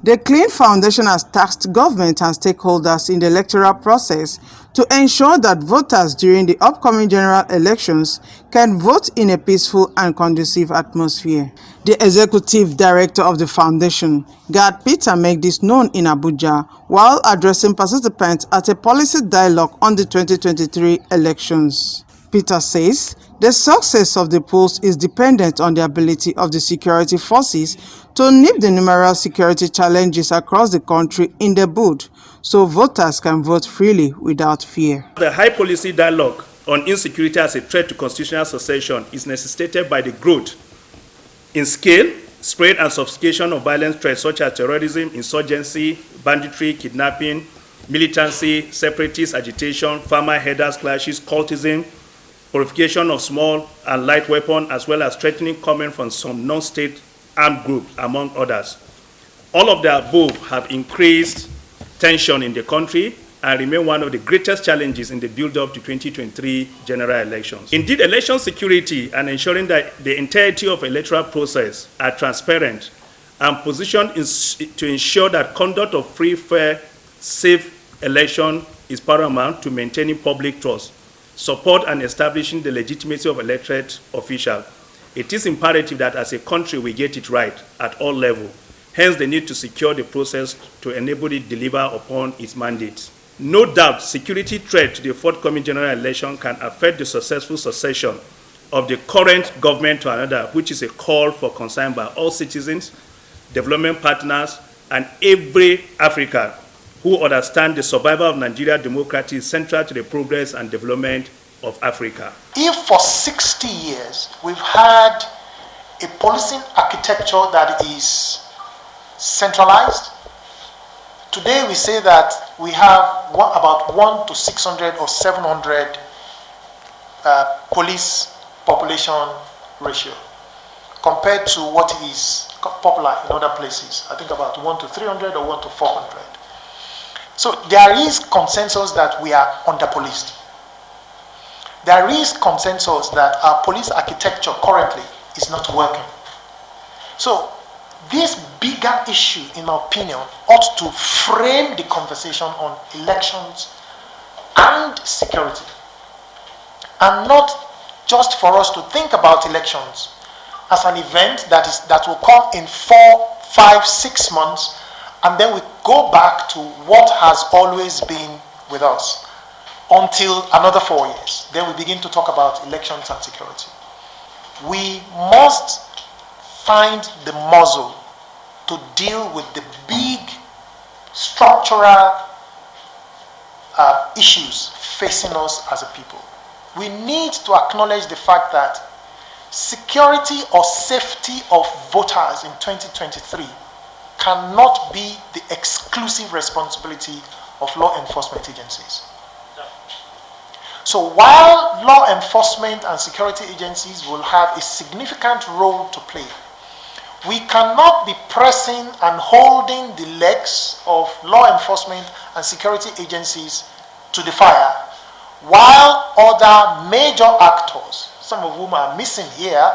The CLEEN Foundation has tasked government and stakeholders in the electoral process to ensure that voters during the upcoming general elections can vote in a peaceful and conducive atmosphere. The executive director of the foundation, Gad Peter, made this known in Abuja while addressing participants at a policy dialogue on the 2023 elections. Peter says the success of the polls is dependent on the ability of the security forces to nip the numerous security challenges across the country in the bud, so voters can vote freely without fear. The high policy dialogue on insecurity as a threat to constitutional succession is necessitated by the growth in scale, spread and sophistication of violent threats such as terrorism, insurgency, banditry, kidnapping, militancy, separatist agitation, farmer herders clashes, cultism, proliferation of small and light weapons, as well as threatening coming from some non-state armed groups, among others. All of the above have increased tension in the country and remain one of the greatest challenges in the build-up to 2023 general elections. Indeed, election security and ensuring that the entirety of the electoral process are transparent and positioned to ensure that conduct of free, fair, safe election is paramount to maintaining public trust, support and establishing the legitimacy of electorate officials. It is imperative that as a country we get it right at all levels. Hence, the need to secure the process to enable it to deliver upon its mandate. No doubt, security threat to the forthcoming general election can affect the successful succession of the current government to another, which is a call for concern by all citizens, development partners, and every African who understand the survival of Nigeria democracy is central to the progress and development of Africa. If for 60 years we've had a policing architecture that is centralized, today we say that we have about 1 to 600 or 700 police population ratio compared to what is popular in other places. I think about 1 to 300 or 1 to 400. So there is consensus that we are under-policed. There is consensus that our police architecture currently is not working. So this bigger issue, in my opinion, ought to frame the conversation on elections and security, and not just for us to think about elections as an event that will come in 4, 5, 6 months, and then we go back to what has always been with us until another 4 years. Then we begin to talk about elections and security. We must find the muscle to deal with the big structural issues facing us as a people. We need to acknowledge the fact that security or safety of voters in 2023 cannot be the exclusive responsibility of law enforcement agencies. So while law enforcement and security agencies will have a significant role to play, we cannot be pressing and holding the legs of law enforcement and security agencies to the fire, while other major actors, some of whom are missing here,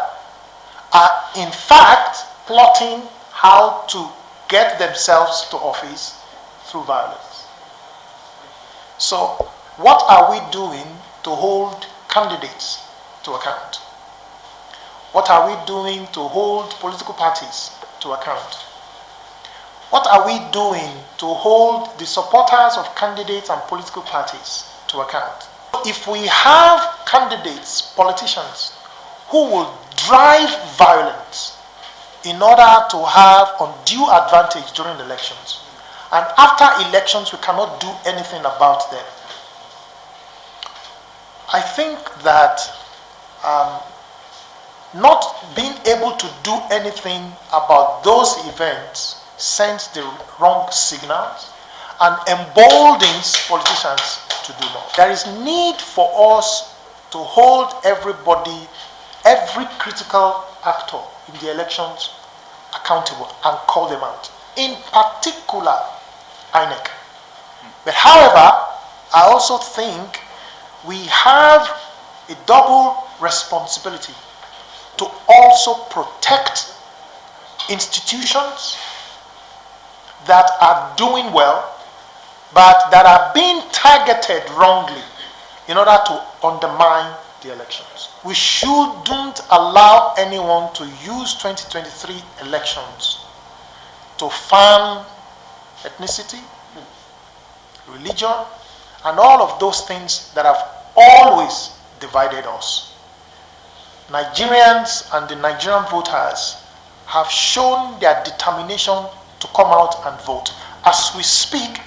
are in fact plotting how to get themselves to office through violence. So what are we doing to hold candidates to account? What are we doing to hold political parties to account? What are we doing to hold the supporters of candidates and political parties to account? If we have candidates, politicians, who will drive violence in order to have undue advantage during the elections, and after elections we cannot do anything about them, I think that not being able to do anything about those events sends the wrong signals and emboldens politicians to do more. There is need for us to hold everybody, every critical actor in the elections accountable and call them out. In particular, INEC. But however, I also think we have a double responsibility to also protect institutions that are doing well, but that are being targeted wrongly in order to undermine the elections. We shouldn't allow anyone to use 2023 elections to fan ethnicity, religion, and all of those things that have always divided us. Nigerians and the Nigerian voters have shown their determination to come out and vote. As we speak,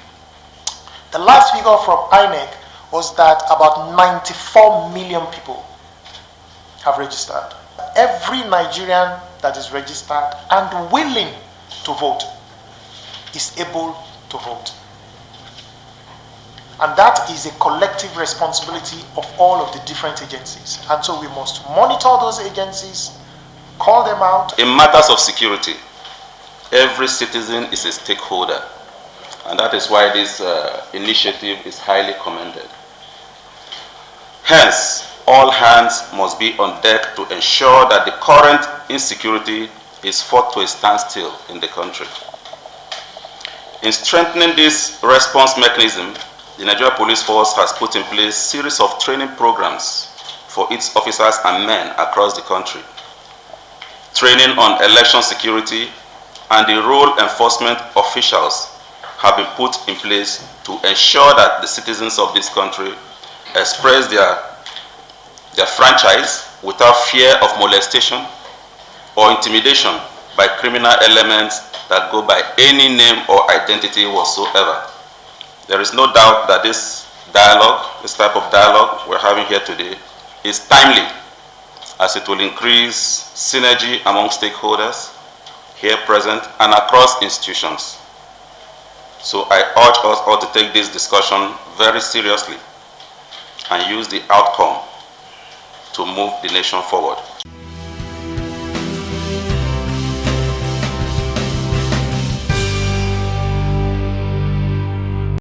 the last figure from INEC was that about 94 million people have registered. Every Nigerian that is registered and willing to vote is able to vote. And that is a collective responsibility of all of the different agencies. And so we must monitor those agencies, call them out. In matters of security, every citizen is a stakeholder. And that is why this initiative is highly commended. Hence, all hands must be on deck to ensure that the current insecurity is fought to a standstill in the country. In strengthening this response mechanism, the Nigeria Police Force has put in place a series of training programs for its officers and men across the country. Training on election security and the role enforcement officials have been put in place to ensure that the citizens of this country express their franchise without fear of molestation or intimidation by criminal elements that go by any name or identity whatsoever. There is no doubt that this dialogue, this type of dialogue we're having here today, is timely, as it will increase synergy among stakeholders here present and across institutions. So I urge us all to take this discussion very seriously and use the outcome to move the nation forward.